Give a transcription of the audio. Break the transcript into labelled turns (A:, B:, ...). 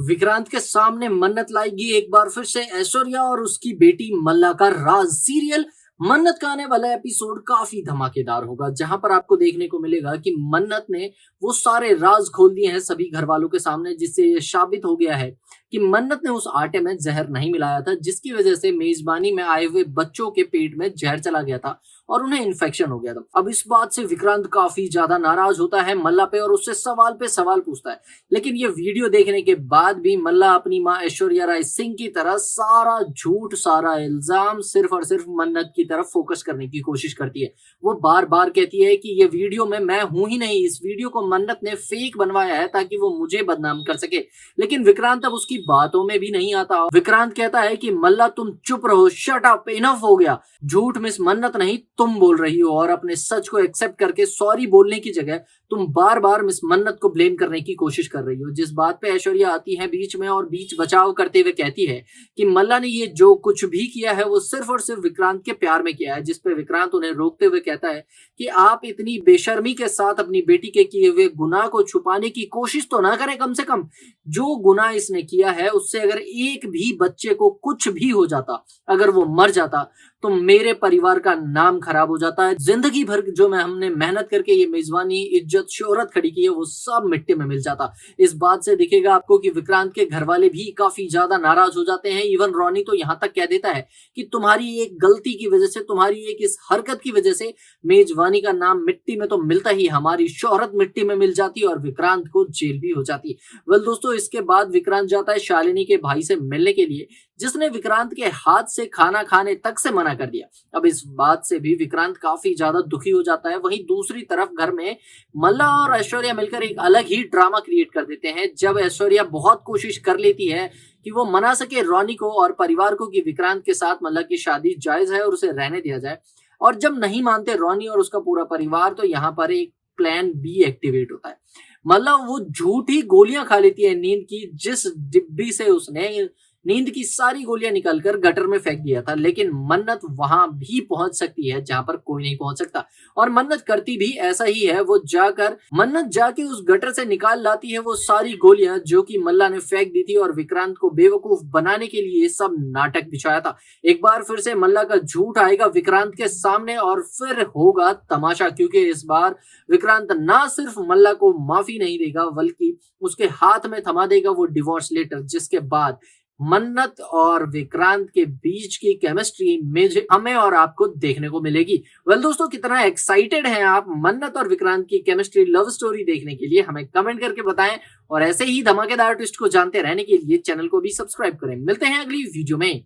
A: विक्रांत के सामने मन्नत लाएगी एक बार फिर से ऐश्वर्या और उसकी बेटी मल्ला का राज सीरियल। मन्नत का आने वाला एपिसोड काफी धमाकेदार होगा, जहां पर आपको देखने को मिलेगा कि मन्नत ने वो सारे राज खोल दिए हैं सभी घर वालों के सामने, जिससे ये साबित हो गया है कि मन्नत ने उस आटे में जहर नहीं मिलाया था, जिसकी वजह से मेजबानी में आए हुए बच्चों के पेट में जहर चला गया था और उन्हें इन्फेक्शन हो गया था। अब इस बात से विक्रांत काफी ज्यादा नाराज होता है मल्ला पे और उससे सवाल पे सवाल पूछता है। लेकिन ये वीडियो देखने के बाद भी मल्ला अपनी माँ ऐश्वर्या राय सिंह की तरह सारा झूठ, सारा इल्जाम सिर्फ और सिर्फ मन्नत की तरफ फोकस करने की कोशिश करती है। वो बार बार कहती है कि ये वीडियो में मैं हूं ही नहीं, इस वीडियो को मन्नत ने फेक बनवाया है ताकि वो मुझे बदनाम कर सके। लेकिन विक्रांत अब उसकी बातों में भी नहीं आता। विक्रांत कहता है कि मल्ला तुम चुप रहो, शट अप, इनफ हो गया। झूठ मिस मन्नत नहीं तुम बोल रही हो और अपने सच को एक्सेप्ट करके सॉरी बोलने की जगह तुम बार बार मिस मन्नत को ब्लेम करने की कोशिश कर रही हो। जिस बात पे ऐश्वर्या आती है बीच में और बीच बचाव करते हुए कहती है कि मल्ला ने ये जो कुछ भी किया है वो सिर्फ और सिर्फ विक्रांत के प्यार में किया है, जिस पे विक्रांत उन्हें रोकते हुए कहता है कि आप इतनी बेशर्मी के साथ अपनी बेटी के किए हुए गुनाह को छुपाने की कोशिश तो ना करें। कम से कम जो गुनाह इसने किया है उससे अगर एक भी बच्चे को कुछ भी हो जाता, अगर वो मर जाता, तो मेरे परिवार का नाम खराब हो जाता है। जिंदगी भर जो हमने मेहनत करके ये मेजबानी, इज्जत, शोहरत खड़ी की है, वो सब मिट्टी में मिल जाता। इस बात से दिखेगा आपको कि विक्रांत के घर वाले भी काफी ज्यादा नाराज हो जाते हैं। इवन रॉनी तो यहाँ तक कह देता है कि तुम्हारी एक गलती की वजह से, तुम्हारी एक इस हरकत की वजह से मेजबानी का नाम मिट्टी में तो मिलता ही, हमारी शोहरत मिट्टी में मिल जाती और विक्रांत को जेल भी हो जाती। वेल दोस्तों, इसके बाद विक्रांत जाता है शालिनी के भाई से मिलने के लिए, जिसने विक्रांत के हाथ से खाना खाने तक से मना कर दिया। अब इस बात से भी विक्रांत काफी ज्यादा दुखी हो जाता है। वहीं दूसरी तरफ घर में मल्ला और ऐश्वर्या मिलकर एक अलग ही ड्रामा क्रिएट कर देते हैं। जब ऐश्वर्या बहुत कोशिश कर लेती है कि वो मना सके रॉनी को और परिवार को कि विक्रांत के साथ मल्ला की शादी जायज है और उसे रहने दिया जाए, और जब नहीं मानते रॉनी और उसका पूरा परिवार, तो यहाँ पर एक प्लान बी एक्टिवेट होता है। मल्ला वो झूठी गोलियां खा लेती है नींद की, जिस डिब्बी से उसने नींद की सारी गोलियां निकालकर गटर में फेंक दिया था। लेकिन मन्नत वहां भी पहुंच सकती है जहां पर कोई नहीं पहुंच सकता, और मन्नत करती भी ऐसा ही है। मन्नत जाके उस गटर से निकाल लाती है वो सारी गोलियां जो कि मल्ला ने फेंक दी थी, और विक्रांत को बेवकूफ बनाने के लिए सब नाटक बिछाया था। एक बार फिर से मल्ला का झूठ आएगा विक्रांत के सामने और फिर होगा तमाशा, क्योंकि इस बार विक्रांत ना सिर्फ मल्ला को माफी नहीं देगा बल्कि उसके हाथ में थमा देगा वो डिवोर्स लेटर, जिसके बाद मन्नत और विक्रांत के बीच की केमिस्ट्री में हमें और आपको देखने को मिलेगी। वेल दोस्तों, कितना एक्साइटेड हैं आप मन्नत और विक्रांत की केमिस्ट्री लव स्टोरी देखने के लिए? हमें कमेंट करके बताएं, और ऐसे ही धमाकेदार ट्विस्ट को जानते रहने के लिए चैनल को भी सब्सक्राइब करें। मिलते हैं अगली वीडियो में।